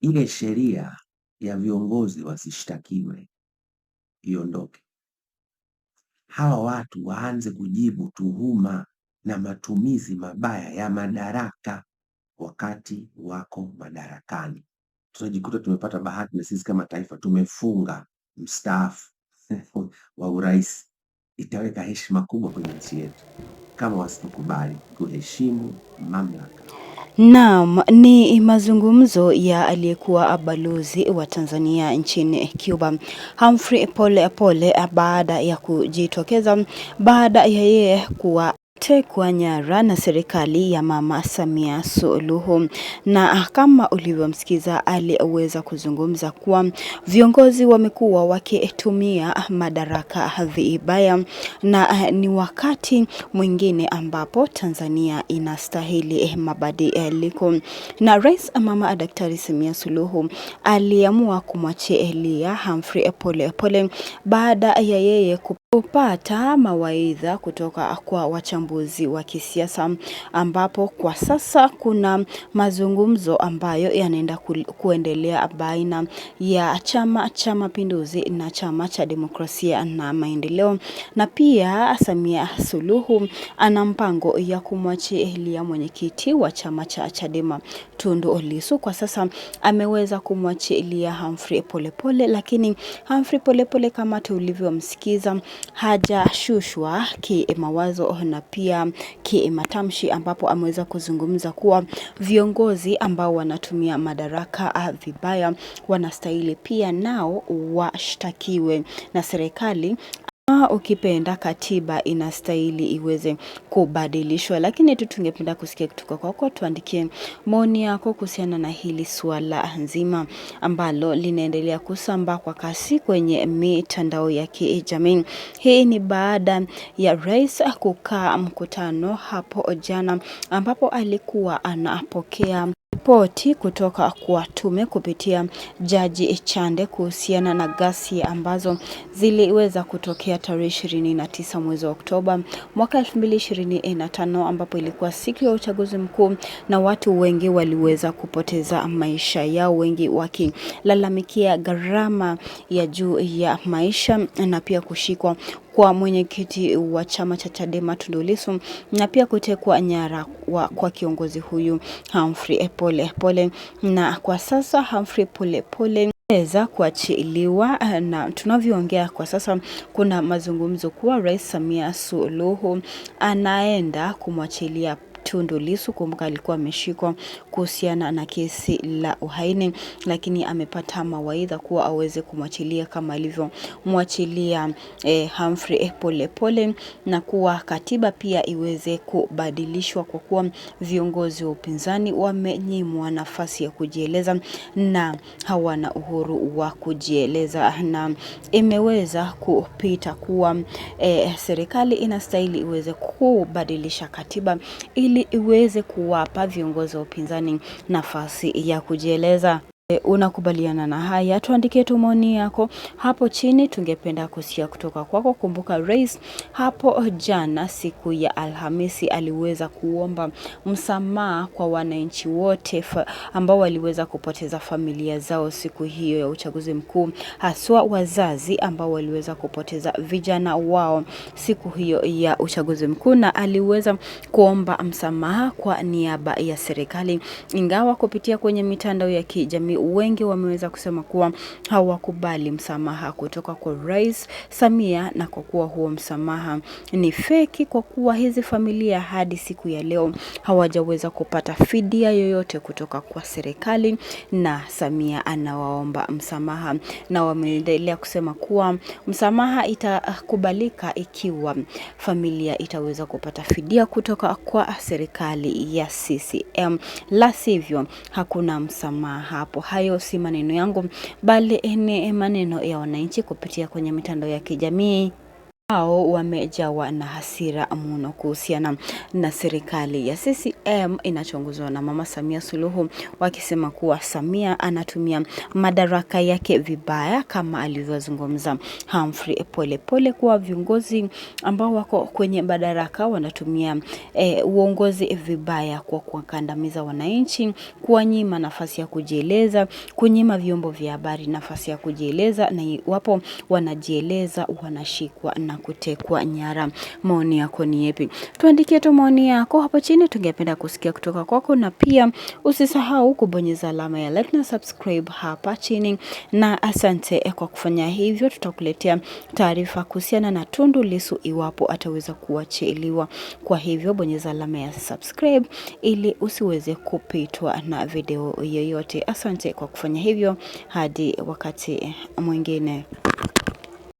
ile sheria ya viongozi wasishtakiwe iondoke. Hawa watu waanze kujibu tuhuma na matumizi mabaya ya madaraka wakati wako madarakani. Tunajikuta tumepata bahati na sisi kama taifa tumefunga mstaafu wa urais. Itaweka heshima kubwa kwenye nchi yetu kama wasipokubali kuheshimu mamlaka. Naam, ni mazungumzo ya aliyekuwa balozi wa Tanzania nchini Cuba, Humphrey Polepole, baada ya kujitokeza baada ya yeye kutekwa nyara na serikali ya Mama Samia Suluhu. Na kama ulivyomsikiza, aliweza kuzungumza kuwa viongozi wamekuwa wakitumia madaraka vibaya na ni wakati mwingine ambapo Tanzania inastahili mabadiliko. Na Rais Mama Daktari Samia Suluhu aliamua kumwachilia Humphrey Polepole baada ya yeye kupata mawaidha kutoka kwa wachambuzi wa kisiasa, ambapo kwa sasa kuna mazungumzo ambayo yanaenda kuendelea baina ya Chama cha Mapinduzi na Chama cha Demokrasia na Maendeleo, na pia Samia Suluhu ana mpango ya kumwachilia mwenyekiti wa chama cha Chadema Tundu Lissu. Kwa sasa ameweza kumwachilia Humphrey Polepole, lakini Humphrey Polepole kama tulivyomsikiza hajashushwa kimawazo na pia kimatamshi, ambapo ameweza kuzungumza kuwa viongozi ambao wanatumia madaraka vibaya wanastahili pia nao washtakiwe na serikali. Ukipenda katiba inastahili iweze kubadilishwa. Lakini tungependa kusikia kutoka kwako, tuandikie maoni yako kuhusiana na hili swala nzima ambalo linaendelea kusambaa kwa kasi kwenye mitandao ya kijamii. Hii ni baada ya rais kukaa mkutano hapo jana, ambapo alikuwa anapokea ripoti kutoka kwa tume kupitia Jaji Chande kuhusiana na ghasia ambazo ziliweza kutokea tarehe 29 mwezi wa Oktoba mwaka 2025, ambapo ilikuwa siku ya uchaguzi mkuu na watu wengi waliweza kupoteza maisha yao, wengi wakilalamikia gharama ya juu ya maisha na pia kushikwa kwa mwenyekiti wa chama cha Chadema Tundu Lissu na pia kutekwa nyara kwa kiongozi huyu Humphrey Polepole. Na kwa sasa Humphrey Polepole weza kuachiliwa, na tunavyoongea kwa sasa kuna mazungumzo kuwa Rais Samia Suluhu anaenda kumwachilia Tundu Lissu. Kumbuka alikuwa ameshikwa kuhusiana na kesi la uhaini, lakini amepata mawaidha kuwa aweze kumwachilia kama alivyomwachilia Humphrey Polepole, na kuwa katiba pia iweze kubadilishwa kwa kuwa viongozi wa upinzani wamenyimwa nafasi ya kujieleza na hawana uhuru wa kujieleza. Na imeweza kupita kuwa serikali inastahili iweze kubadilisha katiba ili iweze kuwapa viongozi wa upinzani nafasi ya kujieleza. Unakubaliana na haya? Tuandikie tu maoni yako hapo chini, tungependa kusikia kutoka kwako. Kumbuka rais hapo jana siku ya Alhamisi aliweza kuomba msamaha kwa wananchi wote ambao waliweza kupoteza familia zao siku hiyo ya uchaguzi mkuu, haswa wazazi ambao waliweza kupoteza vijana wao siku hiyo ya uchaguzi mkuu, na aliweza kuomba msamaha kwa niaba ya serikali, ingawa kupitia kwenye mitandao ya kijamii wengi wameweza kusema kuwa hawakubali msamaha kutoka kwa Rais Samia, na kwa kuwa huo msamaha ni feki, kwa kuwa hizi familia hadi siku ya leo hawajaweza kupata fidia yoyote kutoka kwa serikali, na Samia anawaomba msamaha, na wameendelea kusema kuwa msamaha itakubalika ikiwa familia itaweza kupata fidia kutoka kwa serikali ya CCM, la sivyo hakuna msamaha hapo. Hayo si maneno yangu, bali ni maneno ya wananchi kupitia kwenye mitandao ya kijamii. hao wamejawa na hasira mno kuhusiana na serikali ya CCM inachongozwa na Mama Samia Suluhu, wakisema kuwa Samia anatumia madaraka yake vibaya, kama alivyozungumza Humphrey Polepole, kuwa viongozi ambao wako kwenye madaraka wanatumia uongozi vibaya kwa kuwakandamiza wananchi, kuwanyima nafasi ya kujieleza, kunyima vyombo vya habari nafasi ya kujieleza, na iwapo wanajieleza wanashikwa na kutekwa nyara. Maoni yako ni yapi? Tuandikie tu maoni yako hapo chini, tungependa kusikia kutoka kwako, na pia usisahau kubonyeza alama ya like na subscribe hapa chini. Na asante kwa kufanya hivyo. Tutakuletea taarifa kuhusiana na Tundu Lissu iwapo ataweza kuachiliwa. Kwa hivyo bonyeza alama ya subscribe ili usiweze kupitwa na video yoyote. Asante kwa kufanya hivyo, hadi wakati mwingine.